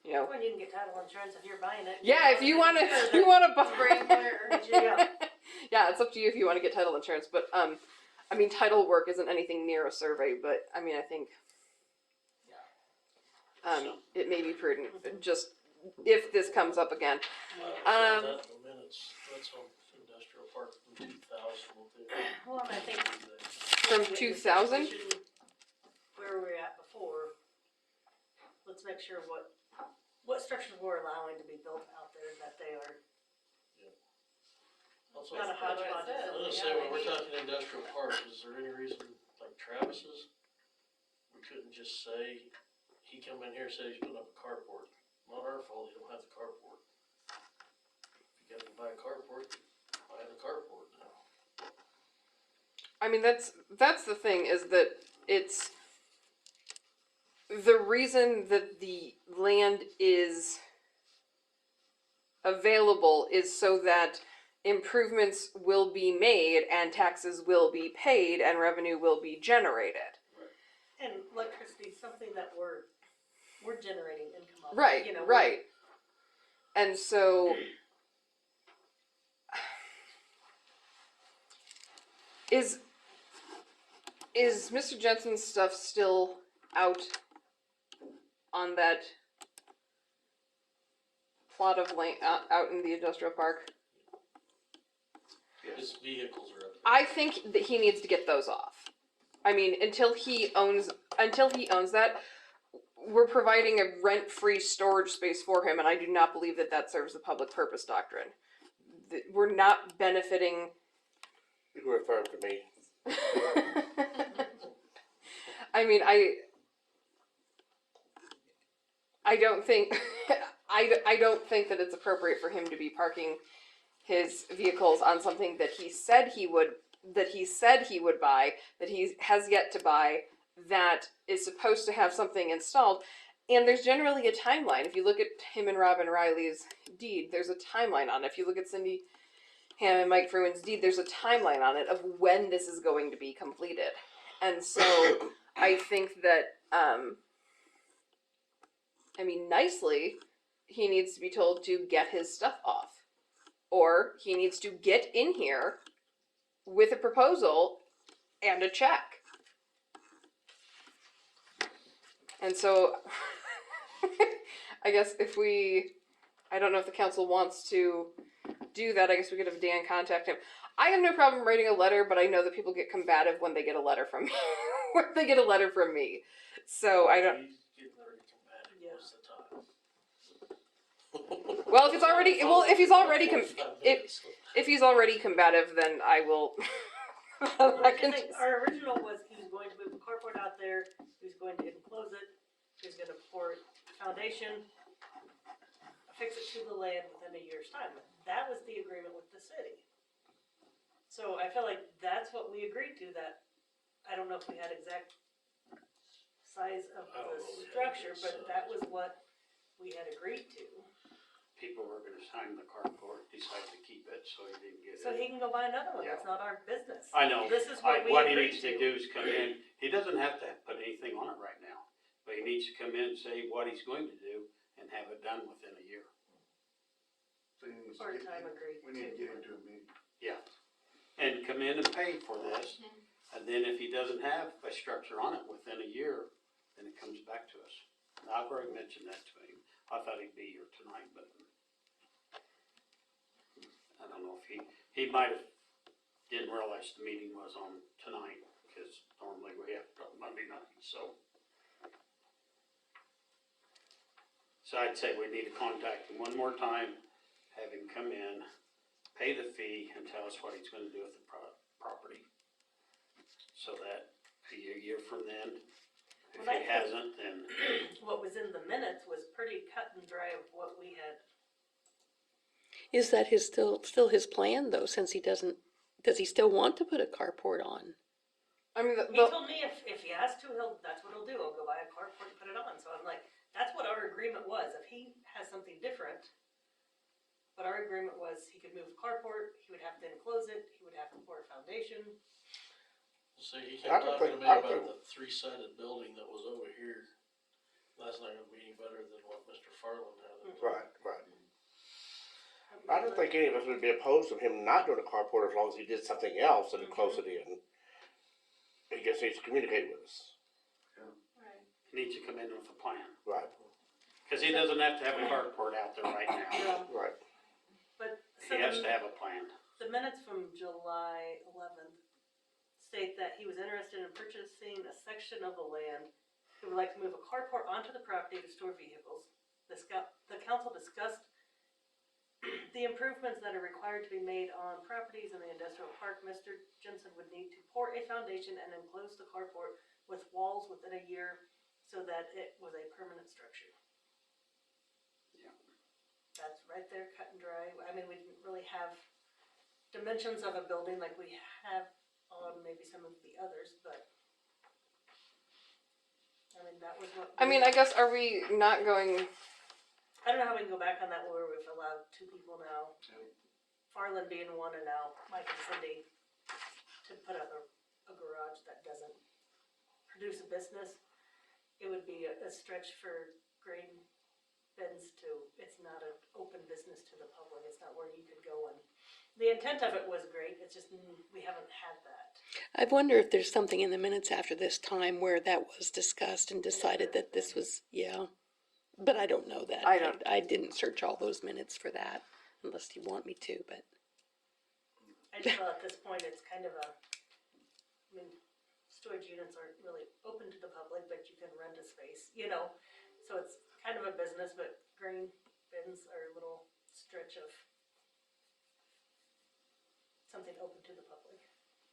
Well, you can get title insurance if you're buying it. Yeah, if you want to, Sure, if you want to buy. Yeah. Yeah, it's up to you if you want to get title insurance, but I mean, title work isn't anything near a survey, but I mean, I think it may be prudent, just if this comes up again. That in the minutes, that's on industrial park from 2000. Well, and I think. From we get 2000? this situation Where we were at before, let's make sure what structures we're allowing to be built out there, that they are Also, not a hodgepodge. says. I was gonna say, when we're talking industrial parks, is there any reason, like Travis's, we couldn't just say, he come in here and say he's putting up a carport? Not our fault, he don't have the carport. If you gotta buy a carport, buy the carport now. I mean, that's the thing, is that it's the reason that the land is available is so that improvements will be made and taxes will be paid and revenue will be generated. And electricity, something that we're generating income off. Right, we're- right. And so is Mr. Jensen's stuff still out on that plot of land out in the industrial park? His vehicles are up there. I think that he needs to get those off. I mean, until he owns that, we're providing a rent-free storage space for him, and I do not believe that serves the public purpose doctrine. We're not benefiting. You can refer to me. I mean, I don't think I don't think that it's appropriate for him to be parking his vehicles on something that he said he would buy, that he has yet to buy, that is supposed to have something installed. And there's generally a timeline. If you look at him and Robin Riley's deed, there's a timeline on it. If you look at Cindy Ham and Mike Fruin's deed, there's a timeline on it of when this is going to be completed. And so I think that, nicely, he needs to be told to get his stuff off. Or he needs to get in here with a proposal and a check. And so, I guess I don't know if the council wants to do that, I guess we could have Dan contact him. I have no problem writing a letter, but I know that people get combative when they get a letter from me. When they get a letter from me. So I don't. He's getting pretty combative most of the time. Well, if it's already if he's already 45 if minutes. if he's already combative, then I will. Well, I I can think our original was he was going to move the carport out there, he was going to enclose it, he was gonna pour foundation, fix it to the land within a year's time. That was the agreement with the city. So I feel like that's what we agreed to, that, I don't know if we had exact size of I don't the know if we had structure, it, but so- that was what we had agreed to. People were gonna sign the carport, decide to keep it, so he didn't get it. So he can go buy another one, Yeah. that's not our business. I know. This is what we What he agreed needs to to. do is come in, he doesn't have to put anything on it right now, but he needs to come in and say what he's going to do and have it done within a year. So he needs to Part get- time agreed We need to get to. into a meeting. Yeah. And come in and pay for this, and then if he doesn't have a structure on it within a year, then it comes back to us. I've already mentioned that to him. I thought he'd be here tonight, but I don't know if he might have, didn't realize the meeting was on tonight, because normally we have it on Monday night, so. So I'd say we need to contact him one more time, have him come in, pay the fee, and tell us what he's gonna do with the property. So that a year from then, if Well, he that's hasn't, then What was in the minutes was pretty cut and dry of what we had. Is that still his plan though, since he does he still want to put a carport on? I mean, He told me if he has to, that's what he'll do, he'll go buy a carport and put it on, so I'm like, that's what our agreement was, if he has something different. But our agreement was he could move the carport, he would have to enclose it, he would have to pour a foundation. So he I kept don't talking to think- me I don't about think- the three-sided building that was over here. That's not gonna be any better than what Mr. Farland had. Right, right. I don't think any of us would be opposed to him not doing a carport as long as he did something else and close it in. He just needs to communicate with us. Right. he needs to come in with a plan. Right, Cause he doesn't have to have a carport out there right now. Yeah, right. but He has to have a plan. the minutes from July 11th state that he was interested in purchasing a section of the land. He would like to move a carport onto the property to store vehicles. The council discussed the improvements that are required to be made on properties in the industrial park. Mr. Jensen would need to pour a foundation and enclose the carport with walls within a year so that it was a permanent structure. Yeah. That's right there, cut and dry. I mean, we didn't really have dimensions of a building like we have on maybe some of the others, but I mean, that was what. I mean, I guess, are we not going, I don't know how we can go back on that where we've allowed two people now, Farland being one and now Mike and Cindy, to put up a garage that doesn't produce a business. It would be a stretch for grain bins to, it's not an open business to the public, it's not where you could go and, the intent of it was great, it's just, we haven't had that. I wonder if there's something in the minutes after this time where that was discussed and decided that this was, yeah. But I don't know that. I don't- I didn't search all those minutes for that, unless you want me to, but. I just feel at this point, it's kind of a, I mean, storage units aren't really open to the public, but you can rent a space, you know? So it's kind of a business, but grain bins are a little stretch of something open to the public.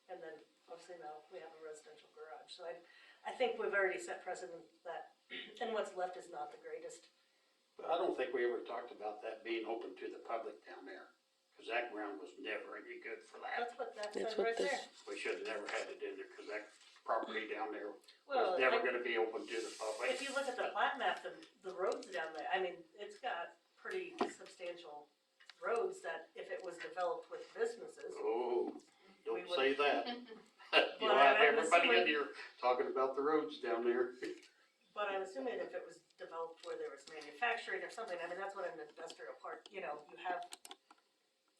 And then obviously now we have a residential garage, so I think we've already set precedent that, and what's left is not the greatest. But I don't think we ever talked about that being open to the public down there, cause that ground was never any good for that. That's what that That's said what right this- there. We should've never had it in there, cause that property down there Well, was never I- gonna be open to the public. If you look at the plat map, the roads down there, I mean, it's got pretty substantial roads that if it was developed with businesses, Oh, We don't would- say that. You'll Well, have I'm everybody in assuming- here talking about the roads down there. but I'm assuming if it was developed where there was manufacturing or something, I mean, that's what an industrial park, you know, you have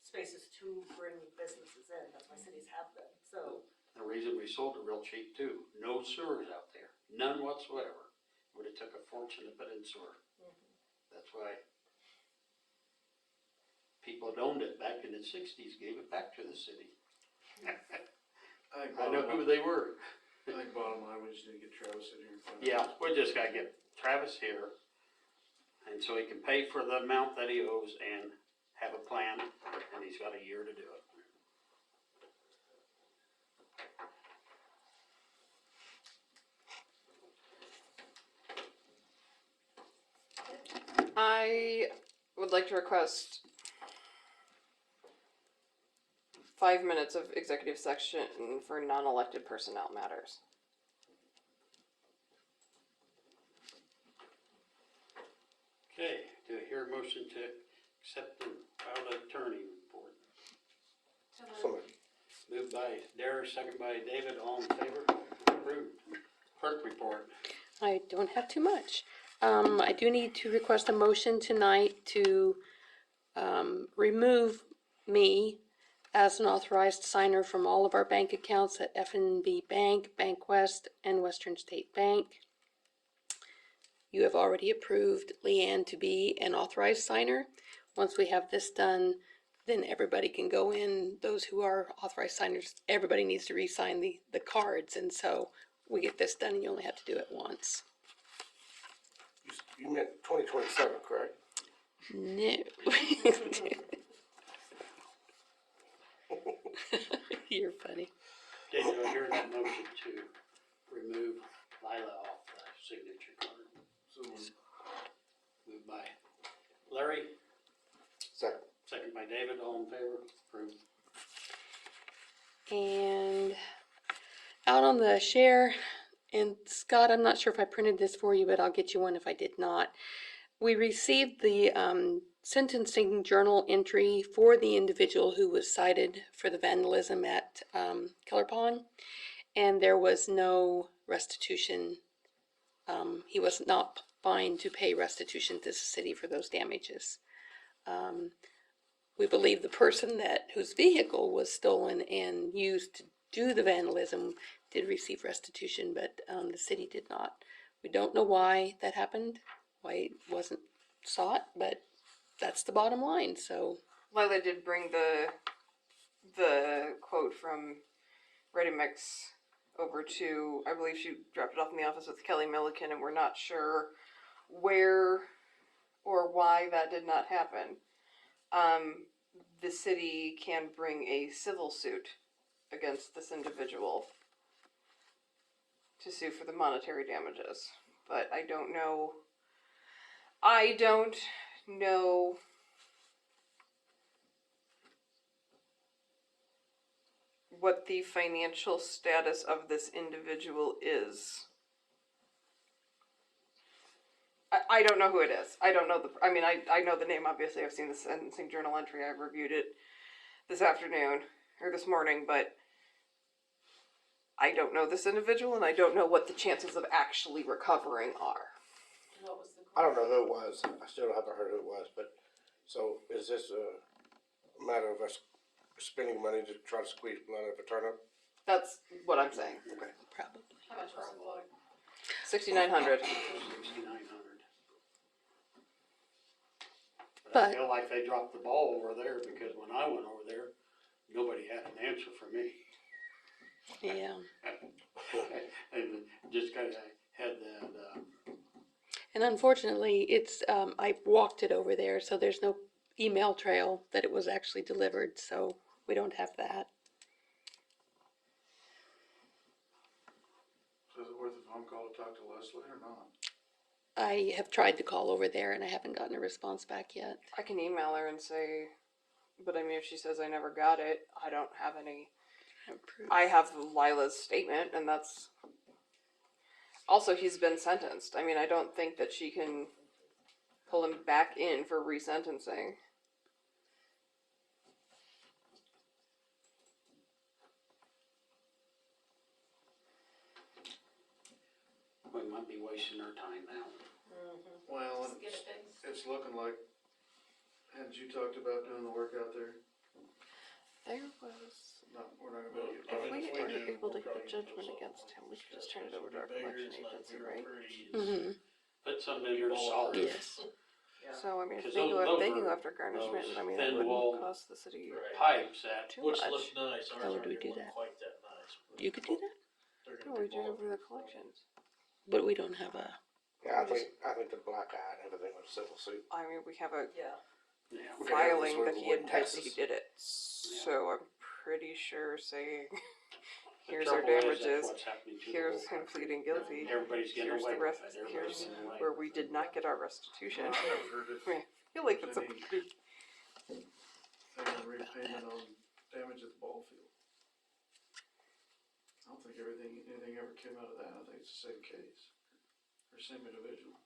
spaces to bring businesses in, that's why cities have them, so. The reason we sold it real cheap too, no sewers out there, none whatsoever. Would've took a fortune to put in sewer. That's why. people that owned it back in the sixties gave it back to the city. I think I know bottom who line, they were. we just need to get Travis in here and find out. Yeah, we just gotta get Travis here, and so he can pay for the amount that he owes and have a plan, and he's got a year to do it. I would like to request 5 minutes of executive section for non-elected personnel matters. Okay, do I hear a motion to accept the powder attorney report? Somebody, Moved by Dara, second by David, all in favor? Approved. Clerk report. I don't have too much. I do need to request a motion tonight to, remove me as an authorized signer from all of our bank accounts at F&B Bank, Bank West, and Western State Bank. You have already approved Leanne to be an authorized signer. Once we have this done, then everybody can go in, those who are authorized signers, everybody needs to re-sign the cards, and so we get this done and you only have to do it once. you meant 2027, correct? No. You're funny. Okay, do I hear that motion to remove Lila off the signature card? So, Moved by Larry, Second. second by David, all in favor? Approved. And out on the share, and Scott, I'm not sure if I printed this for you, but I'll get you one if I did not. We received the sentencing journal entry for the individual who was cited for the vandalism at Keller Pond, and there was no restitution. He was not fined to pay restitution to the city for those damages. We believe the person whose vehicle was stolen and used to do the vandalism did receive restitution, but the city did not. We don't know why that happened, why it wasn't sought, but that's the bottom line, so. Lila did bring the quote from Ready Mix over to, I believe she dropped it off in the office with Kelly Milliken, and we're not sure where or why that did not happen. The city can bring a civil suit against this individual to sue for the monetary damages, but I don't know what the financial status of this individual is. I don't know who it is. I don't know I know the name, obviously. I've seen the sentencing journal entry. I've reviewed it this afternoon, or this morning, but I don't know this individual, and I don't know what the chances of actually recovering are. What was the I don't know who it was. I still haven't heard who it was, but, so is this a matter of us spending money to try to squeeze blood out of a turnip? That's what I'm saying. Okay. Probably. How much was the quote? 6,900. 6,900. But I But- feel like they dropped the ball over there, because when I went over there, nobody had an answer for me. Yeah. And just kinda had that, And unfortunately, it's, I walked it over there, so there's no email trail that it was actually delivered, so we don't have that. so is it worth a phone call to talk to Leslie or not? I have tried to call over there and I haven't gotten a response back yet. I can email her and say, but I mean, if she says I never got it, I don't have any. I have Lila's statement, and that's. Also, he's been sentenced. I mean, I don't think that she can pull him back in for resentencing. we might be wasting our time now. Well, Just get it fixed. it's looking like, hadn't you talked about doing the work out there? There was. No, we're not gonna be able to. If we If we were do, able to we'll get probably judgment do against him, we could just turn it over to our Bigger, collection it's not agency, gonna be right? pretty. Mm-hmm. Put something in there solid. Yes. Yeah, So, I mean, if 'Cause they go, those they can are go after garnishment, those I mean, it thin wouldn't wall cost the city Right. pipes that, too Which much. looked nice, ours How would we aren't do wasn't that? quite that nice. but You could do that, they're No, gonna we be did over the bulletproof. collections. but we don't have a, Yeah, I think the black eye and everything was civil suit. I mean, we have a Yeah. yeah. We got everything filing that sort he of in admits he Texas. did it, so I'm pretty sure saying, The here's our trouble is, that's damages, what's happening to the here's whole him country. pleading guilty, Everybody's getting here's away the with rest, it, everybody's here's getting away. where we did not get our restitution. Well, I've never heard if I feel like that's a Any- pretty, thing of repayment on damage at the ball field. I don't think anything ever came out of that. I think it's the same case, or same individual.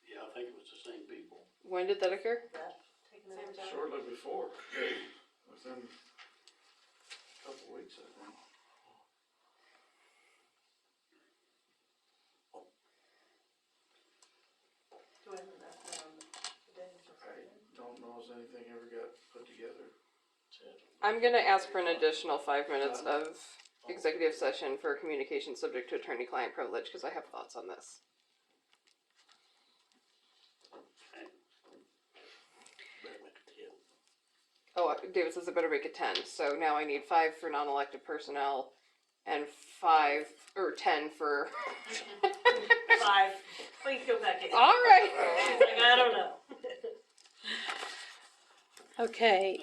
Yeah, I think it was the same people. when did that occur? That, taking it Same over. time. Shortly before, within a couple weeks, I think. Do I have the damage or I something? don't know if anything ever got put together. I'm gonna ask for an additional 5 minutes of executive session for communication subject to attorney-client privilege, cause I have thoughts on this. Better make it 10. Oh, David says I better make it 10, so now I need 5 for non-elected personnel and 5, or 10 for, 5, please go back in. alright! She's like, I don't know. okay,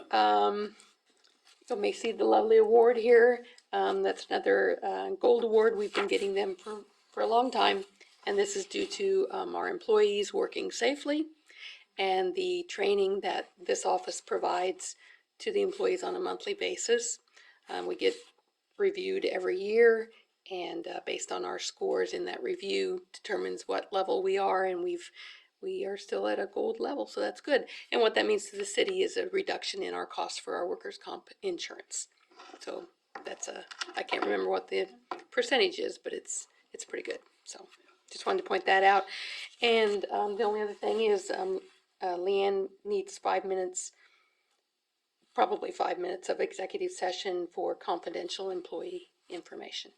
you may see the lovely award here. That's another, gold award. We've been getting them for a long time. And this is due to, our employees working safely and the training that this office provides to the employees on a monthly basis. We get reviewed every year, and based on our scores in that review determines what level we are, and we are still at a gold level, so that's good. And what that means to the city is a reduction in our cost for our workers' comp insurance. So that's I can't remember what the percentage is, but it's pretty good. So just wanted to point that out. And the only other thing is Leanne needs 5 minutes, probably 5 minutes of executive session for confidential employee information.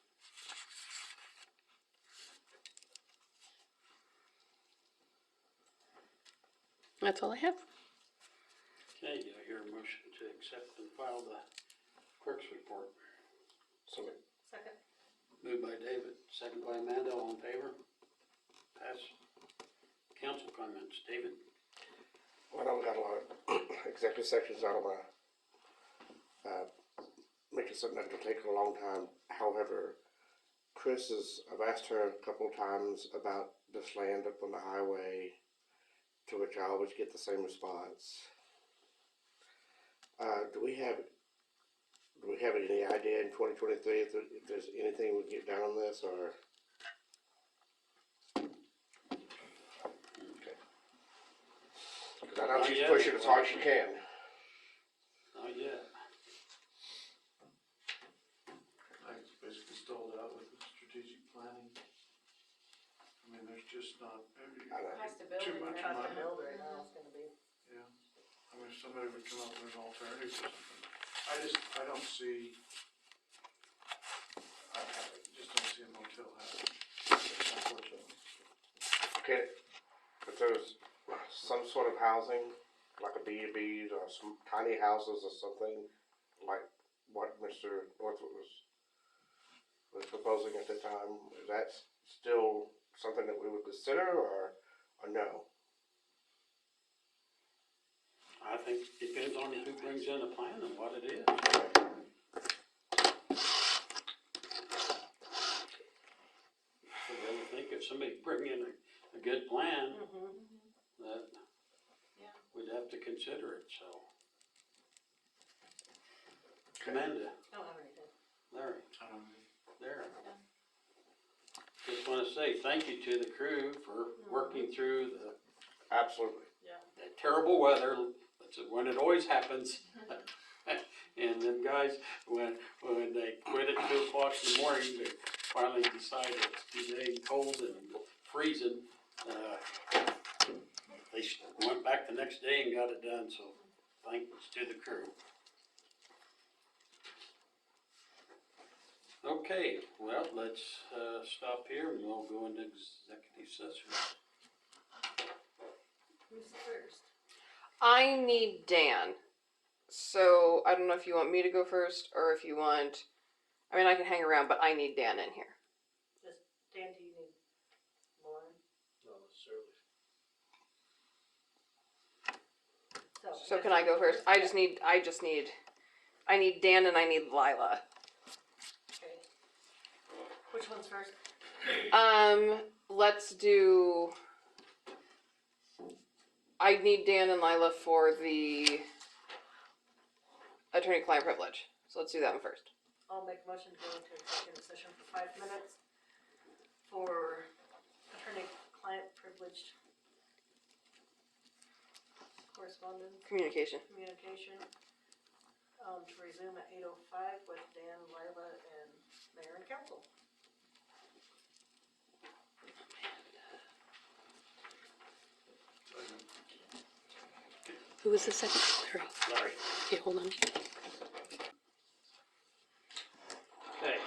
That's all I have. Okay, do I hear a motion to accept and file the clerk's report? So Second. Moved by David, second by Amanda, all in favor? Pass. Council comments, David? well, I know we got a lot of executive sections. I don't wanna, make it something that'll take a long time. However, I've asked her a couple of times about this land up on the highway, to which I always get the same response. Do we have any idea in 2023 if there's anything we can get done on this, or? Okay. Cause I know Not she's yet. pushing as hard as she can. Not yet. I think it's basically stalled out with the strategic planning. I mean, there's just not, I know. Cost of building, too much right? Cost to money. build right now is gonna be. Yeah, I mean, if somebody would come up with an alternative or something. I don't see, I just don't see a motel happening, unfortunately. Okay, if there's some sort of housing, like a B&B or some tiny houses or something, like what Mr. Northwood was proposing at the time, is that still something that we would consider, or no? I think it depends on who brings in the plan and what it is. So I would think if somebody bring in a good plan, that Yeah. we'd have to consider it, so. Okay. Amanda, I don't have anything. Larry, I don't know. there. Just wanna say thank you to the crew for working through Absolutely. the terrible weather, that's when it always happens. And then guys, when they quit at 2 o'clock in the morning, they finally decided it's too dang cold and freezing. They went back the next day and got it done, so thanks to the crew. Okay, well, let's, stop here and we'll go into executive session. Who's first? I need Dan. So I don't know if you want me to go first or if you want. I mean, I can hang around, but I need Dan in here. Just, Dan, do you need Lauren? Not necessarily. So can I go first? I need Dan and I need Lila. Okay. Which one's first? Let's do. I need Dan and Lila for the attorney-client privilege. So let's do that one first. I'll make a motion to go into executive session for 5 minutes for attorney-client privileged correspondence, Communication. communication, to resume at 8:05 with Dan, Lila, and mayor and council. Who was the second? Larry. Larry. Okay, hold on. Okay,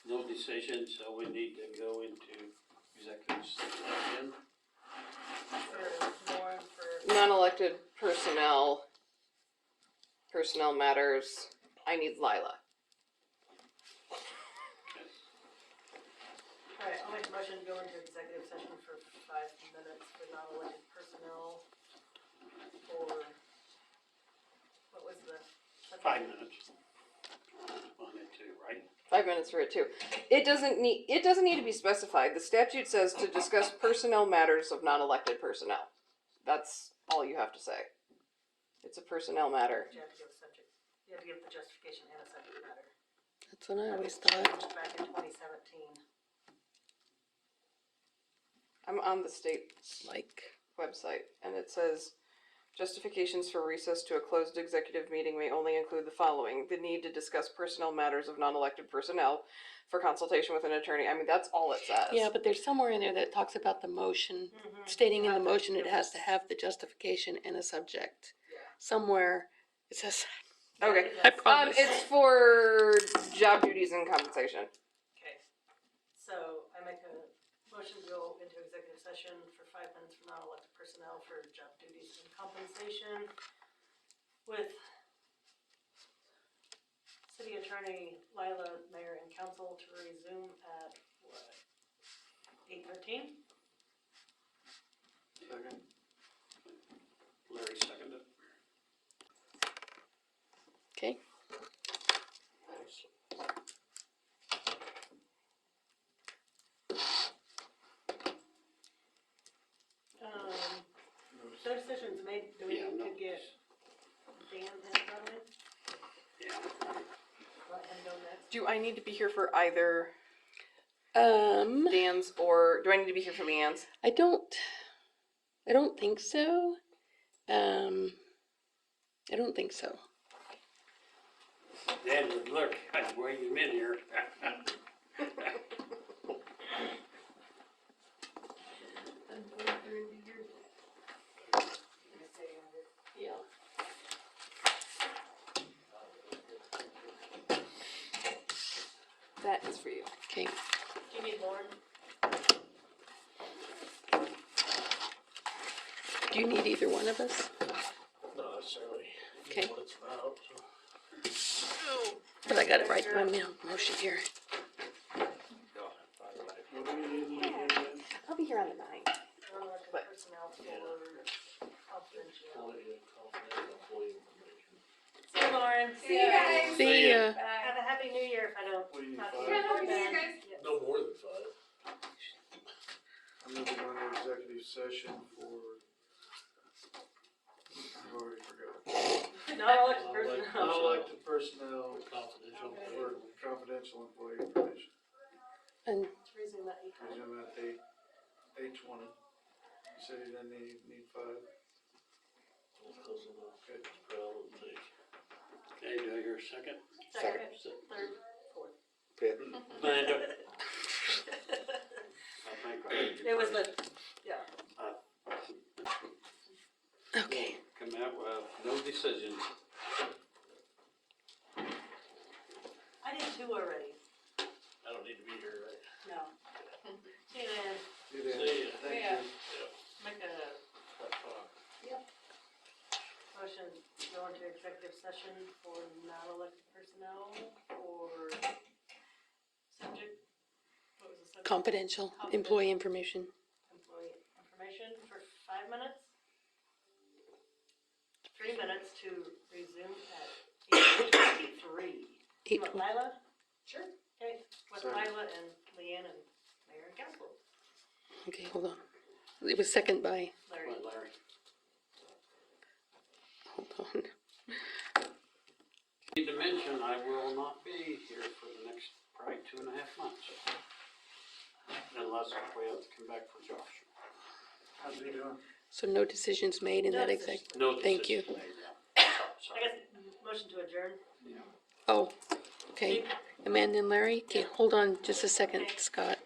no decision, so we need to go into executive session. For Lauren, for, Non-elected personnel matters. I need Lila. alright, I'll make a motion to go into executive session for 5 minutes for non-elected personnel for, what was the? 5 minutes. On it too, right? 5 minutes for it too. It doesn't need to be specified. The statute says to discuss personnel matters of non-elected personnel. That's all you have to say. It's a personnel matter. You have to give a subject, you have to give the justification and a subject matter. That's what I always thought. Back in 2017. I'm on the state Like, website and it says justifications for recess to a closed executive meeting may only include the following: the need to discuss personnel matters of non-elected personnel for consultation with an attorney. I mean, that's all it says. yeah, but there's somewhere in there that talks about the motion, stating in the motion it has to have the justification and a subject. Yeah. Somewhere it says, Okay. I promise. It's for job duties and compensation. Okay, so I make a motion to go into executive session for 5 minutes for non-elected personnel for job duties and compensation with city attorney Lila, mayor and council to resume at what, 8:13? Second. Larry seconded. okay, So decisions made, do we Yeah, need no. to get Dan in front of it? Yeah. Let him go next? Do I need to be here for either um, Dan's or do I need to be here for Leanne's? I don't think so. I don't think so. Dan would look, I'd bring him in here. Yeah. That is for you. Okay, Do you need Lauren? do you need either one of us? Not necessarily. Okay. What it's about, so. But I got it right in my motion here. What do you need again? I'll be here on the 9th. Non-elected But- personnel for confidentiality. Confidential employee information. See you, Lauren. See you guys. See ya. Have a happy new year if I don't. What do you need, talk to 5? you Yeah, no, before we see you then. guys. Yeah. No more than 5. I'm gonna go into executive session for, I've already forgot. Non-elected personnel. Non-elected personnel Confidential Okay. for employee. confidential employee information. And To resume at 8:20. Resume at 8:20. You said you didn't need 5. Because of the problem take. Okay, do I hear a second? Second, third, fourth. Fifth. Amanda? I think I heard you It was first. the, yeah. okay, Come out with no decisions. I did 2 already. I don't need to be here, right? No. See you then. You did. See ya. Thank Yeah. you. Make a That's fine. motion to go into executive session for non-elected personnel or subject, what was the subject? Confidential employee information. Employee information for 5 minutes. 3 minutes to resume at 8:23. Eight What, tw- Lila? Sure. Okay, with Second. Lila and Leanne and Mayor and Council. Okay, hold on. It was second by, Larry. By Larry. hold on. Need to mention, I will not be here for the next probably 2.5 months. Unless we have to come back for Josh. How's he doing? So no decisions made in No that decisions exec. No Thank you. decision made yet. I Sorry. guess, motion to adjourn. Oh, okay. Amanda and Larry? Okay, hold on just a second, Scott.